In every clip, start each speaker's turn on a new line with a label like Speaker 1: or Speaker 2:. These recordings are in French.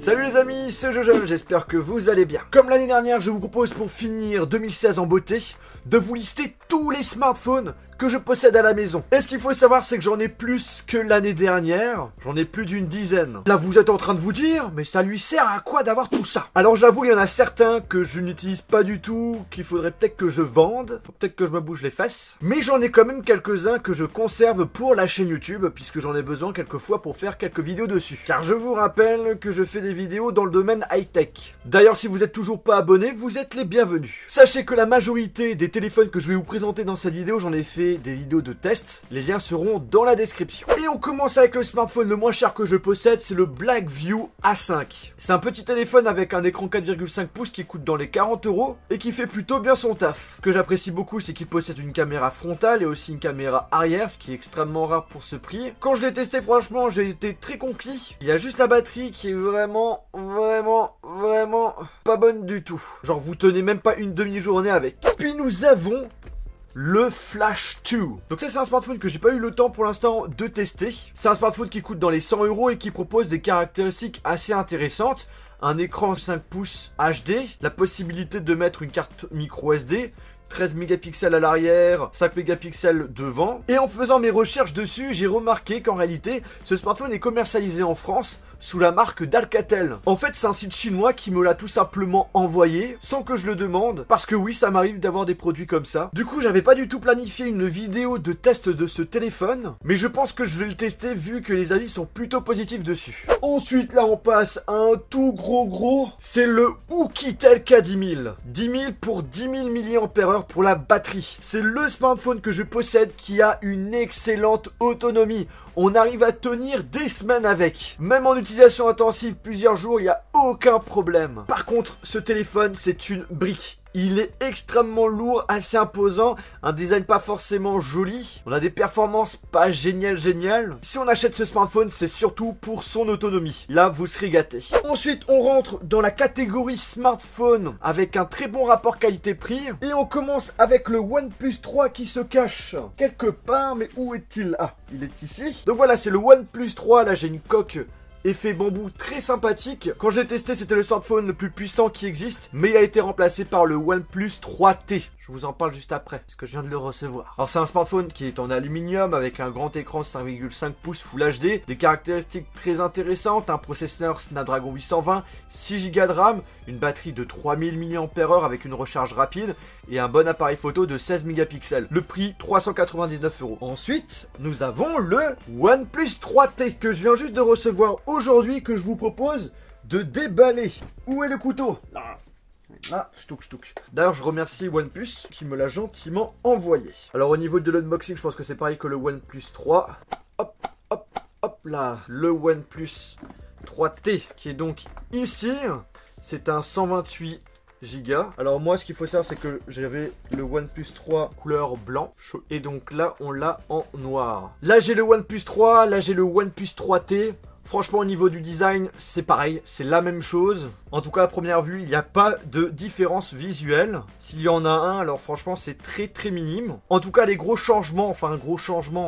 Speaker 1: Salut les amis, c'est Jojo, j'espère que vous allez bien. Comme l'année dernière, je vous propose pour finir 2016 en beauté, de vous lister tous les smartphones que je possède à la maison. Et ce qu'il faut savoir, c'est que j'en ai plus que l'année dernière. J'en ai plus d'une dizaine. Là, vous êtes en train de vous dire, mais ça lui sert à quoi d'avoir tout ça? Alors j'avoue, il y en a certains que je n'utilise pas du tout, qu'il faudrait peut-être que je vende, peut-être que je me bouge les fesses. Mais j'en ai quand même quelques-uns que je conserve pour la chaîne YouTube, puisque j'en ai besoin quelquefois pour faire quelques vidéos dessus. Car je vous rappelle que je fais des vidéos dans le domaine high-tech. D'ailleurs, si vous êtes toujours pas abonné, vous êtes les bienvenus. Sachez que la majorité des téléphones que je vais vous présenter dans cette vidéo, j'en ai fait des vidéos de test, les liens seront dans la description. Et on commence avec le smartphone le moins cher que je possède, c'est le Blackview A5. C'est un petit téléphone avec un écran 4,5 pouces qui coûte dans les 40 € et qui fait plutôt bien son taf. Ce que j'apprécie beaucoup, c'est qu'il possède une caméra frontale et aussi une caméra arrière, ce qui est extrêmement rare pour ce prix. Quand je l'ai testé, franchement, j'ai été très conquis. Il y a juste la batterie qui est vraiment pas bonne du tout. Genre, vous tenez même pas une demi-journée avec. Puis nous avons le Flash 2. Donc ça, c'est un smartphone que j'ai pas eu le temps pour l'instant de tester. C'est un smartphone qui coûte dans les 100 € et qui propose des caractéristiques assez intéressantes. Un écran 5 pouces HD, la possibilité de mettre une carte micro SD, 13 mégapixels à l'arrière, 5 mégapixels devant. Et en faisant mes recherches dessus, j'ai remarqué qu'en réalité, ce smartphone est commercialisé en France sous la marque d'Alcatel. En fait, c'est un site chinois qui me l'a tout simplement envoyé, sans que je le demande, parce que oui, ça m'arrive d'avoir des produits comme ça. Du coup, j'avais pas du tout planifié une vidéo de test de ce téléphone, mais je pense que je vais le tester vu que les avis sont plutôt positifs dessus. Ensuite, là, on passe à un tout gros, c'est le Oukitel K10000. 10 000 pour 10 000 mAh pour la batterie. C'est le smartphone que je possède qui a une excellente autonomie. On arrive à tenir des semaines avec. Même en utilisation intensive plusieurs jours, il n'y a aucun problème. Par contre, ce téléphone, c'est une brique. Il est extrêmement lourd, assez imposant, un design pas forcément joli. On a des performances pas géniales. Si on achète ce smartphone, c'est surtout pour son autonomie. Là, vous serez gâtés. Ensuite, on rentre dans la catégorie smartphone avec un très bon rapport qualité-prix. Et on commence avec le OnePlus 3 qui se cache quelque part. Mais où est-il? Ah, il est ici. Donc voilà, c'est le OnePlus 3. Là, j'ai une coque effet bambou très sympathique. Quand je l'ai testé, c'était le smartphone le plus puissant qui existe, mais il a été remplacé par le OnePlus 3T. Je vous en parle juste après, parce que je viens de le recevoir. Alors c'est un smartphone qui est en aluminium avec un grand écran 5,5 pouces Full HD, des caractéristiques très intéressantes, un processeur Snapdragon 820, 6 Go de RAM, une batterie de 3000 mAh avec une recharge rapide et un bon appareil photo de 16 mégapixels. Le prix 399 €. Ensuite, nous avons le OnePlus 3T que je viens juste de recevoir aujourd'hui, que je vous propose de déballer. Où est le couteau? Ah, ch'touk. D'ailleurs, je remercie OnePlus qui me l'a gentiment envoyé. Alors, au niveau de l'unboxing, je pense que c'est pareil que le OnePlus 3. Hop là. Le OnePlus 3T qui est donc ici. C'est un 128 Go. Alors moi, ce qu'il faut savoir, c'est que j'avais le OnePlus 3 couleur blanc. Et donc là, on l'a en noir. Là, j'ai le OnePlus 3. Là, j'ai le OnePlus 3T. Franchement, au niveau du design, c'est pareil, c'est la même chose. En tout cas, à première vue, il n'y a pas de différence visuelle. S'il y en a un, alors franchement, c'est très minime. En tout cas, les gros changements,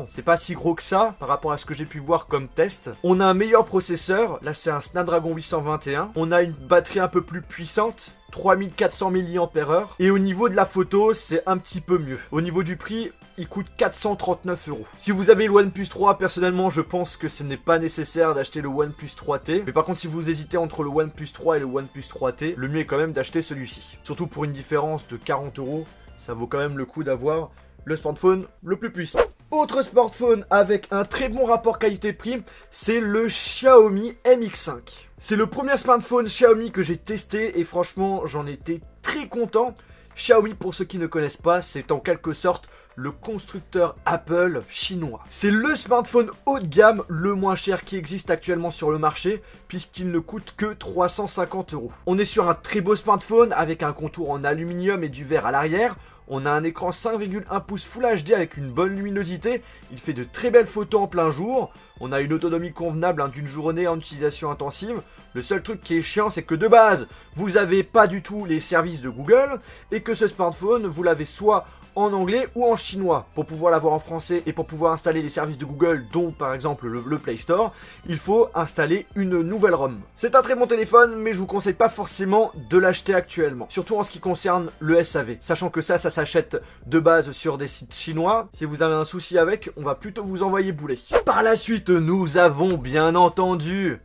Speaker 1: c'est pas si gros que ça par rapport à ce que j'ai pu voir comme test. On a un meilleur processeur, là c'est un Snapdragon 821. On a une batterie un peu plus puissante, 3400 mAh. Et au niveau de la photo, c'est un petit peu mieux. Au niveau du prix, il coûte 439 €. Si vous avez le OnePlus 3, personnellement, je pense que ce n'est pas nécessaire d'acheter le OnePlus 3T. Mais par contre, si vous hésitez entre le OnePlus 3 et le OnePlus 3T, le mieux est quand même d'acheter celui-ci. Surtout pour une différence de 40 €, ça vaut quand même le coup d'avoir le smartphone le plus puissant. Autre smartphone avec un très bon rapport qualité-prix, c'est le Xiaomi MX5. C'est le premier smartphone Xiaomi que j'ai testé et franchement, j'en étais très content. Xiaomi, pour ceux qui ne connaissent pas, c'est en quelque sorte le constructeur Apple chinois. C'est le smartphone haut de gamme le moins cher qui existe actuellement sur le marché, puisqu'il ne coûte que 350 €. On est sur un très beau smartphone avec un contour en aluminium et du verre à l'arrière. On a un écran 5,1 pouces Full HD avec une bonne luminosité. Il fait de très belles photos en plein jour. On a une autonomie convenable d'une journée en utilisation intensive. Le seul truc qui est chiant, c'est que de base, vous n'avez pas du tout les services de Google et que ce smartphone, vous l'avez soit en anglais ou en chinois. chinois pour pouvoir l'avoir en français et pour pouvoir installer les services de Google, dont par exemple le Play Store, il faut installer une nouvelle ROM. C'est un très bon téléphone, mais je vous conseille pas forcément de l'acheter actuellement, surtout en ce qui concerne le SAV, sachant que ça s'achète de base sur des sites chinois. Si vous avez un souci avec, on va plutôt vous envoyer bouler. Par la suite, nous avons bien entendu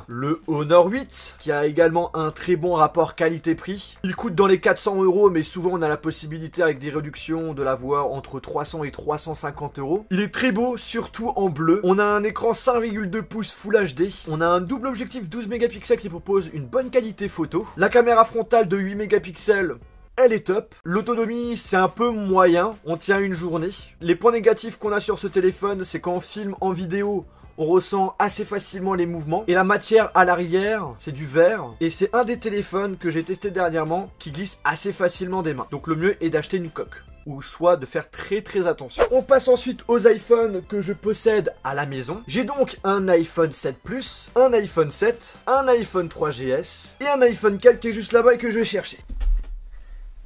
Speaker 1: le Honor 8, qui a également un très bon rapport qualité-prix. Il coûte dans les 400 €, mais souvent on a la possibilité avec des réductions de l'avoir entre 300 et 350 €. Il est très beau, surtout en bleu. On a un écran 5,2 pouces Full HD. On a un double objectif 12 mégapixels qui propose une bonne qualité photo. La caméra frontale de 8 mégapixels, elle est top. L'autonomie, c'est un peu moyen. On tient une journée. Les points négatifs qu'on a sur ce téléphone, c'est qu'en film, en vidéo, on ressent assez facilement les mouvements. Et la matière à l'arrière, c'est du verre. Et c'est un des téléphones que j'ai testé dernièrement qui glisse assez facilement des mains. Donc le mieux est d'acheter une coque, ou soit de faire très attention. On passe ensuite aux iPhones que je possède à la maison. J'ai donc un iPhone 7 Plus, un iPhone 7, un iPhone 3GS et un iPhone 4 qui est juste là-bas et que je vais chercher.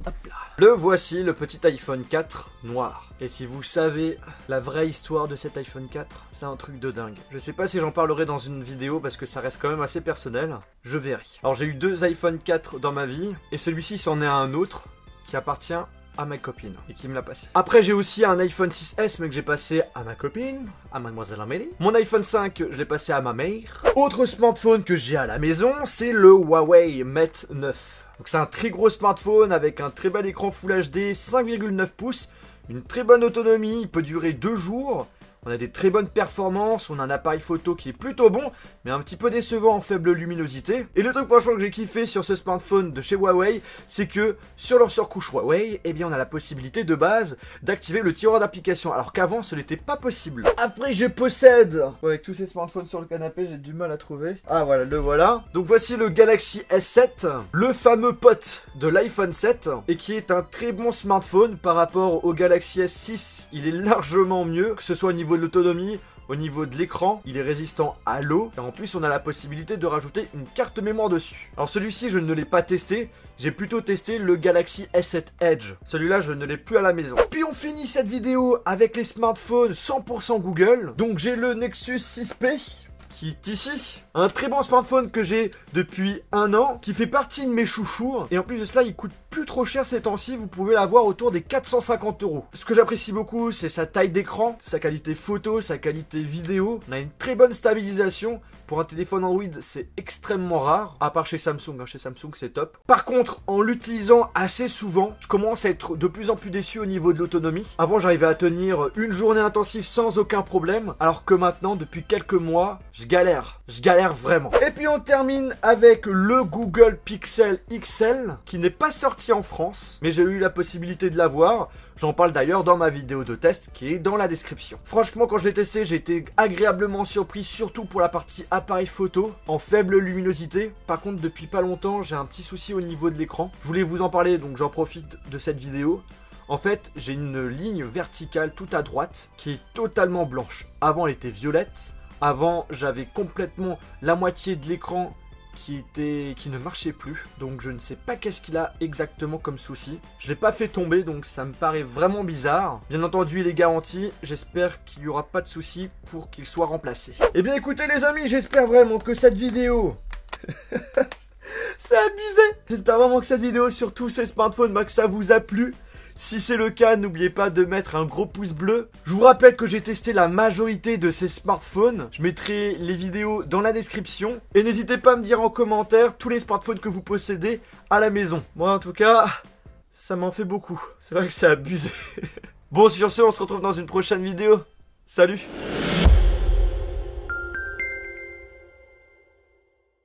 Speaker 1: Hop là. Le voici, le petit iPhone 4 noir. Et si vous savez la vraie histoire de cet iPhone 4, c'est un truc de dingue. Je sais pas si j'en parlerai dans une vidéo parce que ça reste quand même assez personnel. Je verrai. Alors j'ai eu 2 iPhone 4 dans ma vie et celui-ci c'en est un autre qui appartient à ma copine et qui me l'a passé. Après j'ai aussi un iPhone 6S mais que j'ai passé à ma copine, à mademoiselle Amélie. Mon iPhone 5 je l'ai passé à ma mère. Autre smartphone que j'ai à la maison, c'est le Huawei Mate 9. Donc c'est un très gros smartphone avec un très bel écran Full HD, 5,9 pouces, une très bonne autonomie, il peut durer 2 jours. On a des très bonnes performances, on a un appareil photo qui est plutôt bon, mais un petit peu décevant en faible luminosité. Et le truc franchement que j'ai kiffé sur ce smartphone de chez Huawei, c'est que sur leur surcouche Huawei, eh bien on a la possibilité de base d'activer le tiroir d'application, alors qu'avant ce n'était pas possible. Après je possède, avec tous ces smartphones sur le canapé, j'ai du mal à trouver. Ah voilà, le voilà. Donc voici le Galaxy S7, le fameux pote de l'iPhone 7, et qui est un très bon smartphone par rapport au Galaxy S6, il est largement mieux, que ce soit au niveau de l'autonomie, au niveau de l'écran, il est résistant à l'eau. Et en plus, on a la possibilité de rajouter une carte mémoire dessus. Alors celui-ci, je ne l'ai pas testé. J'ai plutôt testé le Galaxy S7 Edge. Celui-là, je ne l'ai plus à la maison. Puis on finit cette vidéo avec les smartphones 100% Google. Donc j'ai le Nexus 6P, qui est ici. Un très bon smartphone que j'ai depuis 1 an, qui fait partie de mes chouchous. Et en plus de cela, il coûte plus trop cher ces temps-ci, vous pouvez l'avoir autour des 450 €. Ce que j'apprécie beaucoup, c'est sa taille d'écran, sa qualité photo, sa qualité vidéo. On a une très bonne stabilisation. Pour un téléphone Android, c'est extrêmement rare, à part chez Samsung. Chez Samsung, c'est top. Par contre, en l'utilisant assez souvent, je commence à être de plus en plus déçu au niveau de l'autonomie. Avant, j'arrivais à tenir une journée intensive sans aucun problème, alors que maintenant, depuis quelques mois, je galère. Je galère vraiment. Et puis on termine avec le Google Pixel XL, qui n'est pas sorti en France, mais j'ai eu la possibilité de l'avoir. J'en parle d'ailleurs dans ma vidéo de test qui est dans la description. Franchement, quand je l'ai testé, j'ai été agréablement surpris, surtout pour la partie appareil photo en faible luminosité. Par contre, depuis pas longtemps, j'ai un petit souci au niveau de l'écran. Je voulais vous en parler, donc j'en profite de cette vidéo. En fait, j'ai une ligne verticale tout à droite qui est totalement blanche. Avant, elle était violette. Avant, j'avais complètement la moitié de l'écran qui ne marchait plus. Donc je ne sais pas qu'est-ce qu'il a exactement comme souci. Je l'ai pas fait tomber, donc ça me paraît vraiment bizarre. Bien entendu, il est garanti. J'espère qu'il n'y aura pas de souci pour qu'il soit remplacé. Eh bien écoutez les amis, j'espère vraiment que cette vidéo... c'est abusé. J'espère vraiment que cette vidéo sur tous ces smartphones, que ça vous a plu. Si c'est le cas, n'oubliez pas de mettre un gros pouce bleu. Je vous rappelle que j'ai testé la majorité de ces smartphones. Je mettrai les vidéos dans la description. Et n'hésitez pas à me dire en commentaire tous les smartphones que vous possédez à la maison. Moi, en tout cas, ça m'en fait beaucoup. C'est vrai que c'est abusé. Bon, sur ce, on se retrouve dans une prochaine vidéo. Salut!